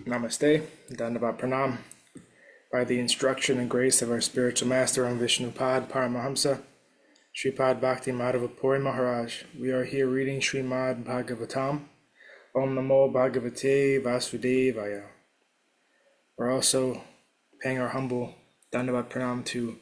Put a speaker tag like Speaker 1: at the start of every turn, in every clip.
Speaker 1: Namaste, Dandavat Pranam. By the instruction and grace of our spiritual master on Vishnupad Paramahamsa, Sripad Bhakti Madhava Puri Maharaj, we are here reading Srimad Bhagavatam. Om Namo Bhagavate Vasudevaya. We're also paying our humble Dandavat Pranam to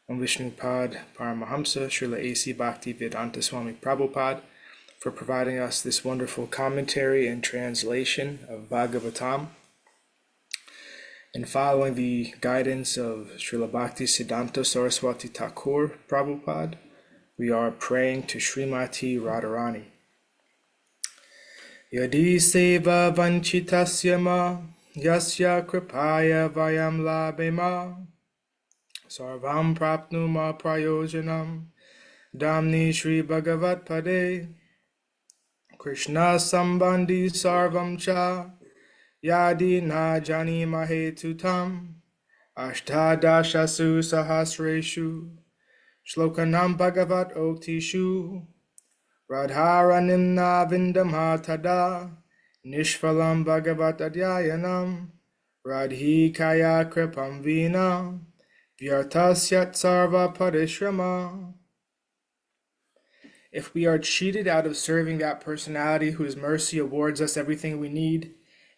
Speaker 1: Om Vishnupad Paramahamsa, Srila A.C. Bhaktivedanta Swami Prabhupada, for providing us this wonderful commentary and translation of Bhagavatam. And following the guidance of Srila Bhaktisiddhanta Saraswati Thakur Prabhupada, we are praying to Srimati Radharani. Yadi seva vanchitasya ma, yasya kripaya vayam labema, sarvam prapnuma prayojanam, damni Shri Bhagavat Pade, Krishna sambandhi sarvam cha, Yadi na jani mahe tutam, ashtadashasu sahasreshu, shlokanam bhagavat oktishu, radharanim na vindamatada, nishvalam bhagavat adhyayanam, radhikaya kripam vina, vyartasyat sarva parishrama. If we are cheated out of serving that personality whose mercy awards us everything we need,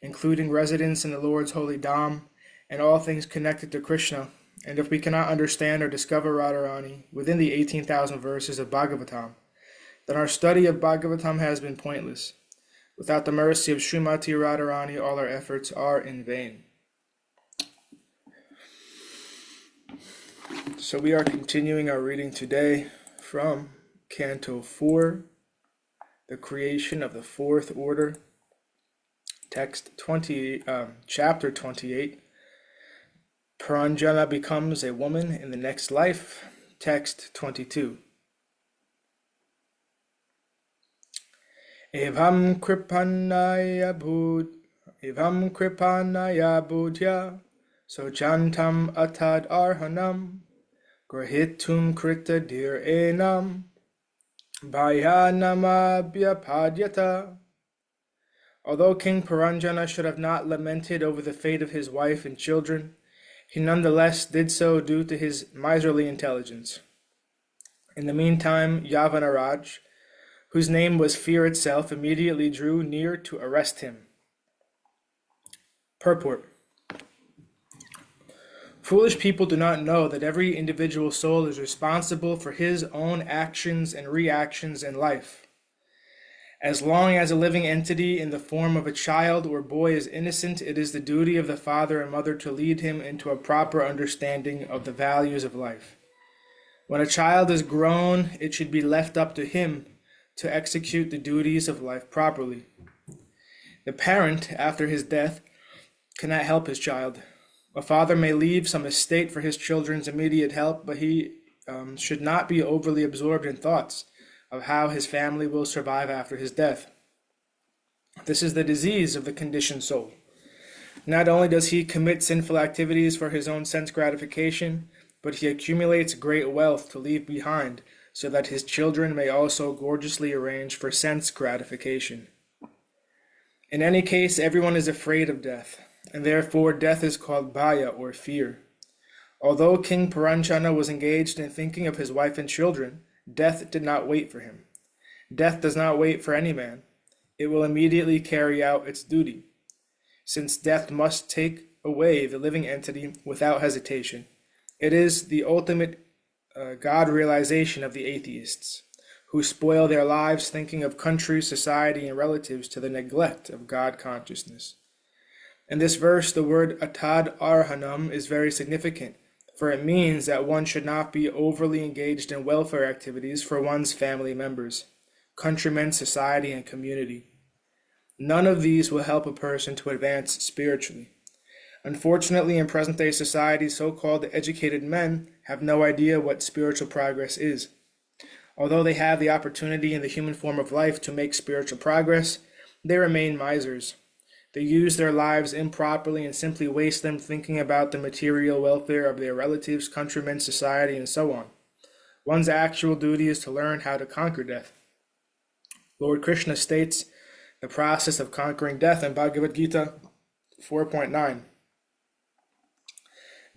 Speaker 1: including residence in the Lord's holy Dham, and all things connected to Krishna, and if we cannot understand or discover Radharani within the 18,000 verses of Bhagavatam, then our study of Bhagavatam has been pointless. Without the mercy of Srimati Radharani, all our efforts are in vain. So we are continuing our reading today from Canto 4, the creation of the fourth order. Text 20, chapter 28, Purañjana becomes a woman in the next life. Text 22. Evam kripanaya budhya sochantam atad arhanam grahitum krita dir enam bhayanamabhyapadyata. Although King Purañjana should have not lamented over the fate of his wife and children, he nonetheless did so due to his miserly intelligence. In the meantime, Yavanaraj, whose name was Fear itself, immediately drew near to arrest him. Purport. Foolish people do not know that every individual soul is responsible for his own actions and reactions in life. As long as a living entity in the form of a child or boy is innocent, it is the duty of the father and mother to lead him into a proper understanding of the values of life. When a child is grown, it should be left up to him to execute the duties of life properly. The parent, after his death, cannot help his child. A father may leave some estate for his children's immediate help, but he should not be overly absorbed in thoughts of how his family will survive after his death. This is the disease of the conditioned soul. Not only does he commit sinful activities for his own sense gratification, but he accumulates great wealth to leave behind so that his children may also gorgeously arrange for sense gratification. In any case, everyone is afraid of death, and therefore death is called bhaya, or fear. Although King Purañjana was engaged in thinking of his wife and children, death did not wait for him. Death does not wait for any man. It will immediately carry out its duty, since death must take away the living entity without hesitation. It is the ultimate God realization of the atheists, who spoil their lives thinking of country, society, and relatives to the neglect of God consciousness. In this verse, the word atad arhanam is very significant, for it means that one should not be overly engaged in welfare activities for one's family members, countrymen, society, and community. None of these will help a person to advance spiritually. Unfortunately, in present-day society, so-called educated men have no idea what spiritual progress is. Although they have the opportunity in the human form of life to make spiritual progress, they remain misers. They use their lives improperly and simply waste them thinking about the material welfare of their relatives, countrymen, society, and so on. One's actual duty is to learn how to conquer death. Lord Krishna states the process of conquering death in Bhagavad Gita 4.9.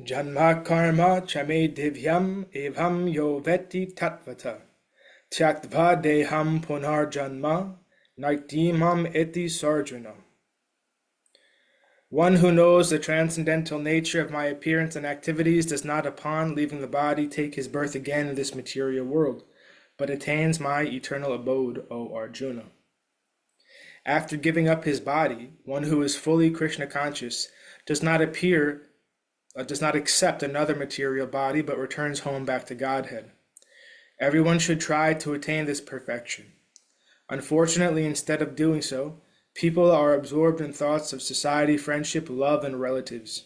Speaker 1: Janma karma chame divyam evam yo veti tatvata tyaktva deham punar janma naikdimam eti sarjuna. One who knows the transcendental nature of my appearance and activities does not, upon leaving the body, take his birth again in this material world, but attains my eternal abode, O Arjuna. After giving up his body, one who is fully Krishna conscious does not accept another material body, but returns home back to Godhead. Everyone should try to attain this perfection. Unfortunately, instead of doing so, people are absorbed in thoughts of society, friendship, love, and relatives.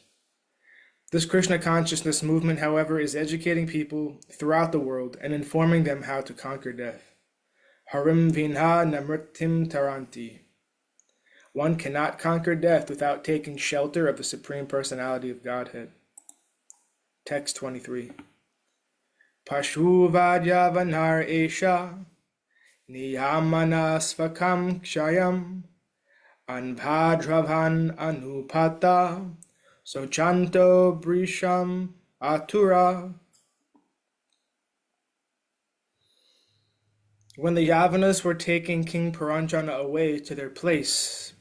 Speaker 1: This Krishna consciousness movement, however, is educating people throughout the world and informing them how to conquer death. Harim vinha namritim taranti. One cannot conquer death without taking shelter of the Supreme Personality of Godhead. Text 23. Pashu vadyavanar esha niyamana svakam kshayam anbhadravan anupata sochanto brisham atura. When the Yavanas were taking King Purañjana away to their place,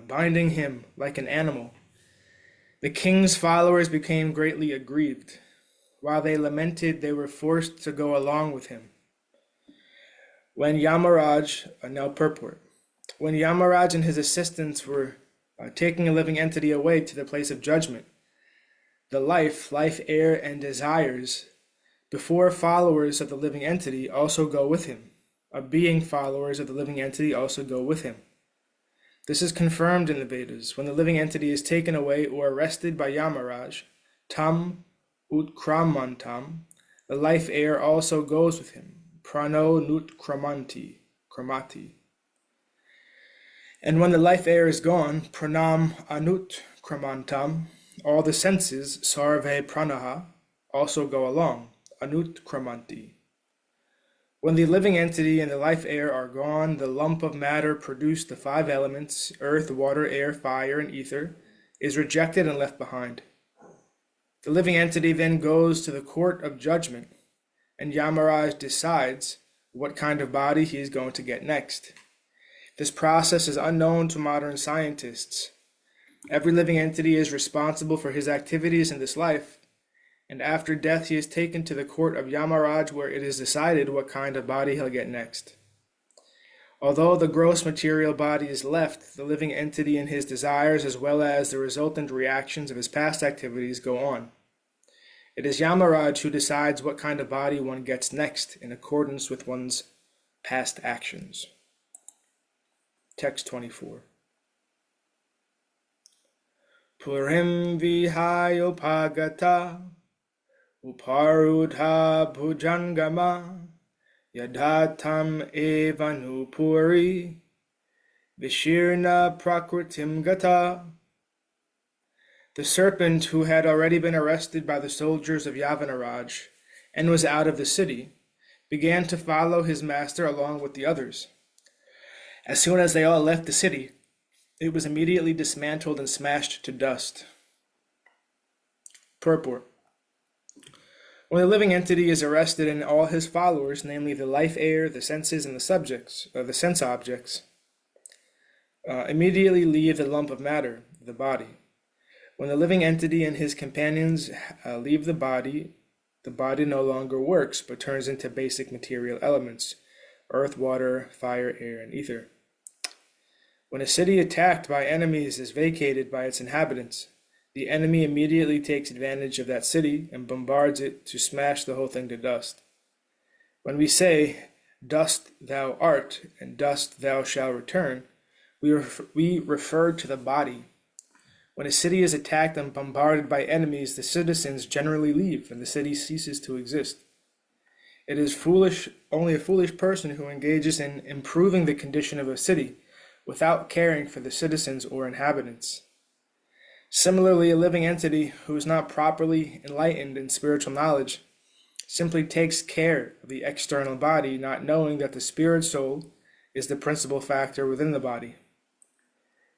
Speaker 1: binding him like an animal, the king's followers became greatly aggrieved. While they lamented, they were forced to go along with him. When Yamaraj and his assistants were taking a living entity away to the place of judgment, the life, air, and desires before followers of the living entity also go with him. Being followers of the living entity also go with him. This is confirmed in the Vedas. When the living entity is taken away or arrested by Yamaraj, tam utkramantam, the life air also goes with him. Prano nutkramanti, kramati. And when the life air is gone, pranam anut kramantam, all the senses, sarve pranaha, also go along, anut kramanti. When the living entity and the life air are gone, the lump of matter produced, the 5 elements, earth, water, air, fire, and ether, is rejected and left behind. The living entity then goes to the court of judgment, and Yamaraj decides what kind of body he is going to get next. This process is unknown to modern scientists. Every living entity is responsible for his activities in this life, and after death he is taken to the court of Yamaraj, where it is decided what kind of body he'll get next. Although the gross material body is left, the living entity and his desires, as well as the resultant reactions of his past activities, go on. It is Yamaraj who decides what kind of body one gets next in accordance with one's past actions. Text 24. Purim vihayopagata uparudha bhujangama yadhatam evanu puri vishirna prakritim gata. The serpent, who had already been arrested by the soldiers of Yavanaraj and was out of the city, began to follow his master along with the others. As soon as they all left the city, it was immediately dismantled and smashed to dust. Purport. When the living entity is arrested and all his followers, namely the life air, the senses, and the sense objects, immediately leave the lump of matter, the body. When the living entity and his companions leave the body no longer works, but turns into basic material elements, earth, water, fire, air, and ether. When a city attacked by enemies is vacated by its inhabitants, the enemy immediately takes advantage of that city and bombards it to smash the whole thing to dust. When we say, "Dust thou art, and dust thou shalt return," we refer to the body. When a city is attacked and bombarded by enemies, the citizens generally leave and the city ceases to exist. It is only a foolish person who engages in improving the condition of a city without caring for the citizens or inhabitants. Similarly, a living entity who is not properly enlightened in spiritual knowledge simply takes care of the external body, not knowing that the spirit soul is the principal factor within the body.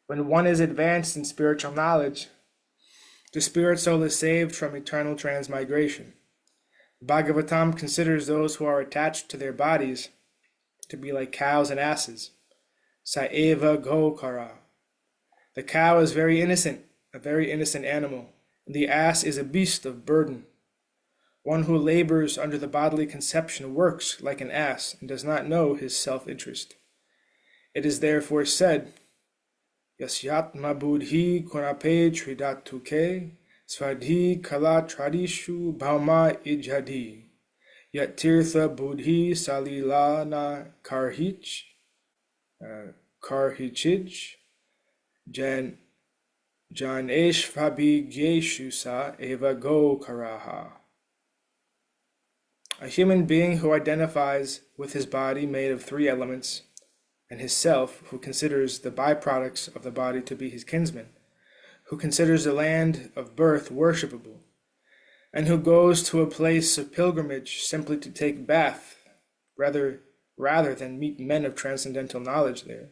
Speaker 1: When one is advanced in spiritual knowledge, the spirit soul is saved from eternal transmigration. Bhagavatam considers those who are attached to their bodies to be like cows and asses. Saeva gokara. The cow is very innocent, a very innocent animal, and the ass is a beast of burden. One who labors under the bodily conception works like an ass and does not know his self-interest. It is therefore said, Yasyatma buddhi kunape tridatuke svadhi kala tradishu bhauma ijhadi yatirtha buddhi salilana karhichij janeshvabigyeshu sa eva go karaha. A human being who identifies with his body made of three elements, and his self, who considers the byproducts of the body to be his kinsmen, who considers the land of birth worshipable, and who goes to a place of pilgrimage simply to take bath, rather than meet men of transcendental knowledge there.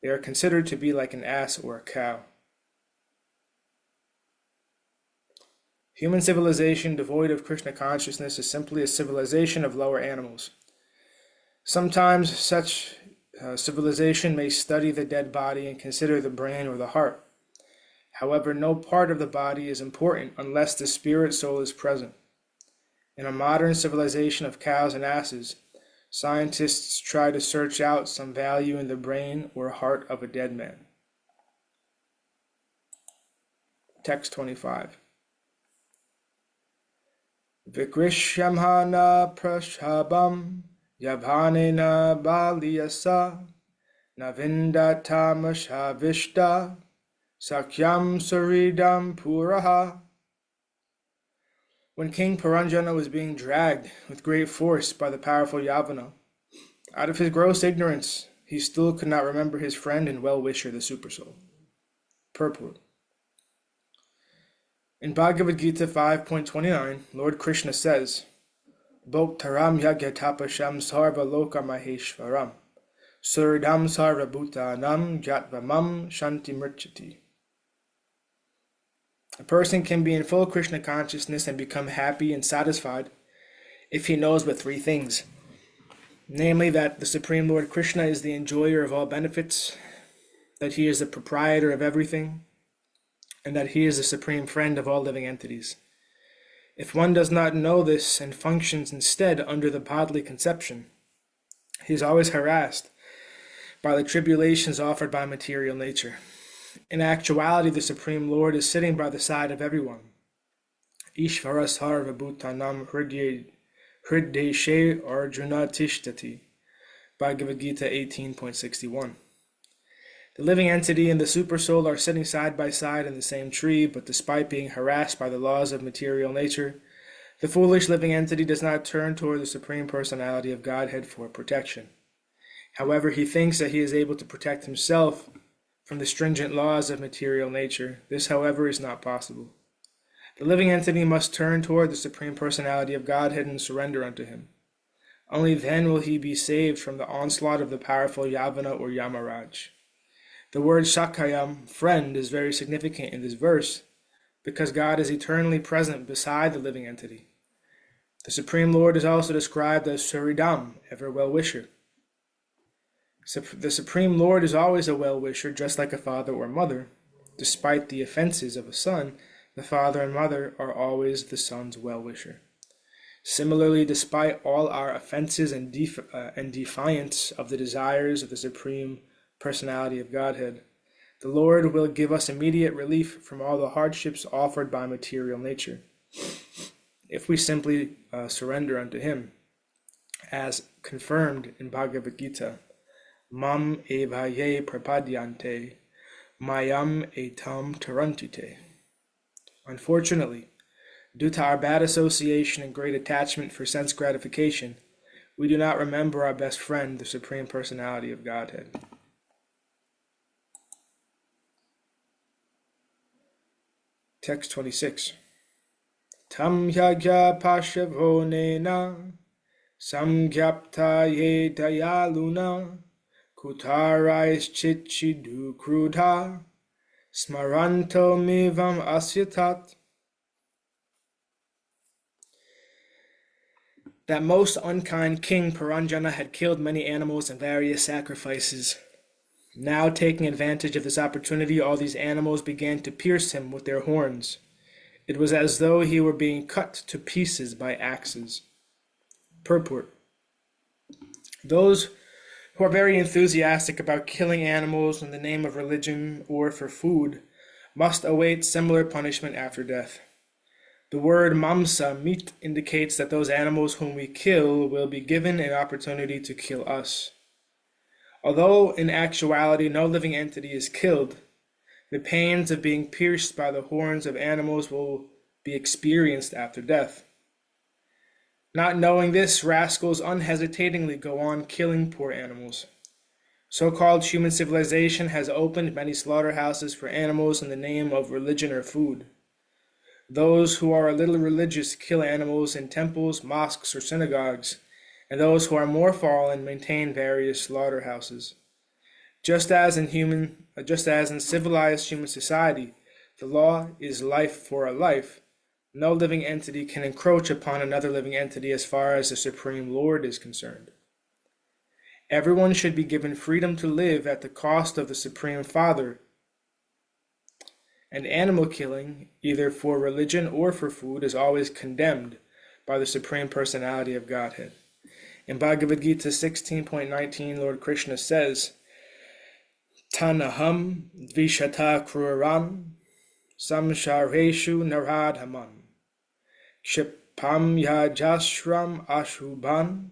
Speaker 1: They are considered to be like an ass or a cow. Human civilization devoid of Krishna consciousness is simply a civilization of lower animals. Sometimes such civilization may study the dead body and consider the brain or the heart. However, no part of the body is important unless the spirit soul is present. In a modern civilization of cows and asses, scientists try to search out some value in the brain or heart of a dead man. Text 25. Vikrishyamhana prashabam yabhanena baliyasa navindatamashhavishta sakyam saridam puraha. When King Purañjana was being dragged with great force by the powerful Yavana, out of his gross ignorance, he still could not remember his friend and well-wisher, the Supersoul. Purport. In Bhagavad Gita 5.29, Lord Krishna says, Bhoktaram yagyatapasham sarva loka maheshvaram suridam sarva bhutanam jatvamam shanti mrchati. A person can be in full Krishna consciousness and become happy and satisfied if he knows but three things. Namely, that the Supreme Lord Krishna is the enjoyer of all benefits, that he is the proprietor of everything, and that he is the supreme friend of all living entities. If one does not know this and functions instead under the bodily conception, he is always harassed by the tribulations offered by material nature. In actuality, the Supreme Lord is sitting by the side of everyone. Ishvara sarva bhutanam hrideshe arjuna tishtati. Bhagavad Gita 18.61. The living entity and the supersoul are sitting side by side in the same tree, but despite being harassed by the laws of material nature, the foolish living entity does not turn toward the Supreme Personality of Godhead for protection. However, he thinks that he is able to protect himself from the stringent laws of material nature. This, however, is not possible. The living entity must turn toward the Supreme Personality of Godhead and surrender unto him. Only then will he be saved from the onslaught of the powerful Yavana or Yamaraj. The word Shakayam, friend, is very significant in this verse because God is eternally present beside the living entity. The Supreme Lord is also described as Suridam, ever well-wisher. The Supreme Lord is always a well-wisher, just like a father or mother. Despite the offenses of a son, the father and mother are always the son's well-wisher. Similarly, despite all our offenses and defiance of the desires of the Supreme Personality of Godhead, the Lord will give us immediate relief from all the hardships offered by material nature, if we simply surrender unto him, as confirmed in Bhagavad Gita. Mam evaye prapadyante, mayam etam tarantite. Unfortunately, due to our bad association and great attachment for sense gratification, we do not remember our best friend, the Supreme Personality of Godhead. Text 26. Tam yagya pashavonena samgyapta ye dayaluna Kutarais chichidu krudha smaranto mivam asyatat. That most unkind king Purañjana had killed many animals in various sacrifices. Now, taking advantage of this opportunity, all these animals began to pierce him with their horns. It was as though he were being cut to pieces by axes. Purport. Those who are very enthusiastic about killing animals in the name of religion or for food must await similar punishment after death. The word mamsa, meat, indicates that those animals whom we kill will be given an opportunity to kill us. Although in actuality no living entity is killed, the pains of being pierced by the horns of animals will be experienced after death. Not knowing this, rascals unhesitatingly go on killing poor animals. So-called human civilization has opened many slaughterhouses for animals in the name of religion or food. Those who are a little religious kill animals in temples, mosques, or synagogues, and those who are more fallen maintain various slaughterhouses. Just as in civilized human society, the law is life for a life. No living entity can encroach upon another living entity as far as the Supreme Lord is concerned. Everyone should be given freedom to live at the cost of the Supreme Father. And animal killing, either for religion or for food, is always condemned by the Supreme Personality of Godhead. In Bhagavad Gita 16.19, Lord Krishna says, Tanaham dvishata kruram samshareshu naradhamam kshipam yajashram ashubhan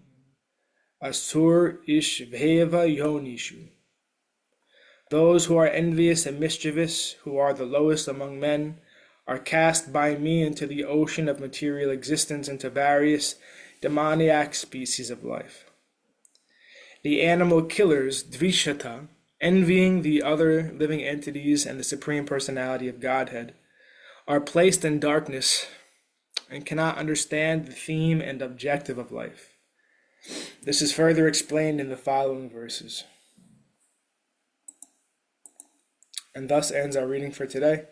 Speaker 1: asur ishveva yonishu. Those who are envious and mischievous, who are the lowest among men, are cast by me into the ocean of material existence, into various demoniac species of life. The animal killers, dvishata, envying the other living entities and the Supreme Personality of Godhead, are placed in darkness and cannot understand the theme and objective of life. This is further explained in the following verses. And thus ends our reading for today.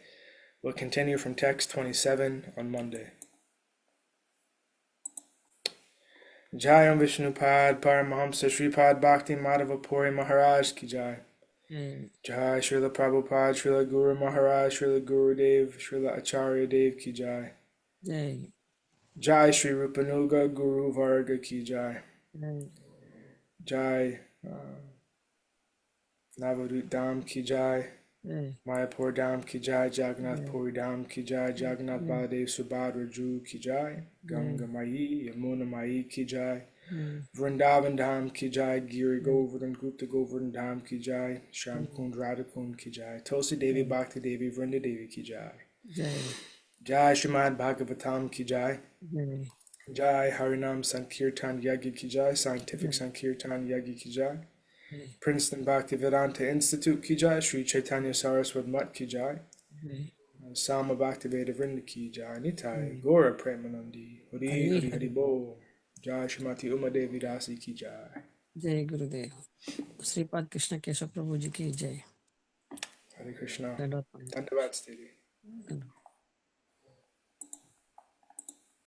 Speaker 1: We'll continue from text 27 on Monday. Jayam Vishnupad Paramahamsa Sripad Bhakti Madhava Puri Maharaj Ki Jai. Jai Srila Prabhupada, Srila Guru Maharaj, Srila Guru Dev, Srila Acharya Dev Ki Jai. Jai Sri Rupanuga Guru Varga Ki Jai. Jai Navadut Dham Ki Jai. Mayapur Dham Ki Jai, Jagannath Puri Dham Ki Jai, Jagannath Baladev Subhadra Ju Ki Jai, Ganga Mai, Yamuna Mai Ki Jai, Vrindavan Dham Ki Jai, Giri Govardhan Gupta Govardhan Dham Ki Jai, Sham Kund Radha Kund Ki Jai, Tulsi Devi Bhakti Devi Vrinda Devi Ki Jai, Jai Srimad Bhagavatam Ki Jai, Jai Harinam Sankirtan Yagi Ki Jai, Scientific Sankirtan Yagi Ki Jai, Princeton Bhaktivedanta Institute Ki Jai, Sri Chaitanya Saraswat Mat Ki Jai, Sama Bhaktiveda Vrinda Ki Jai, Nitai, Gora Premanandi, Hari Hari Hari Bo, Jai Shrimati Uma Devi Dasi Ki Jai.
Speaker 2: जय गुरुदेव श्रीपाद कृष्ण केशव प्रभु जी की जय
Speaker 1: Hare Krishna.
Speaker 2: दंडवत प्रणाम।
Speaker 1: Dandavad Steady.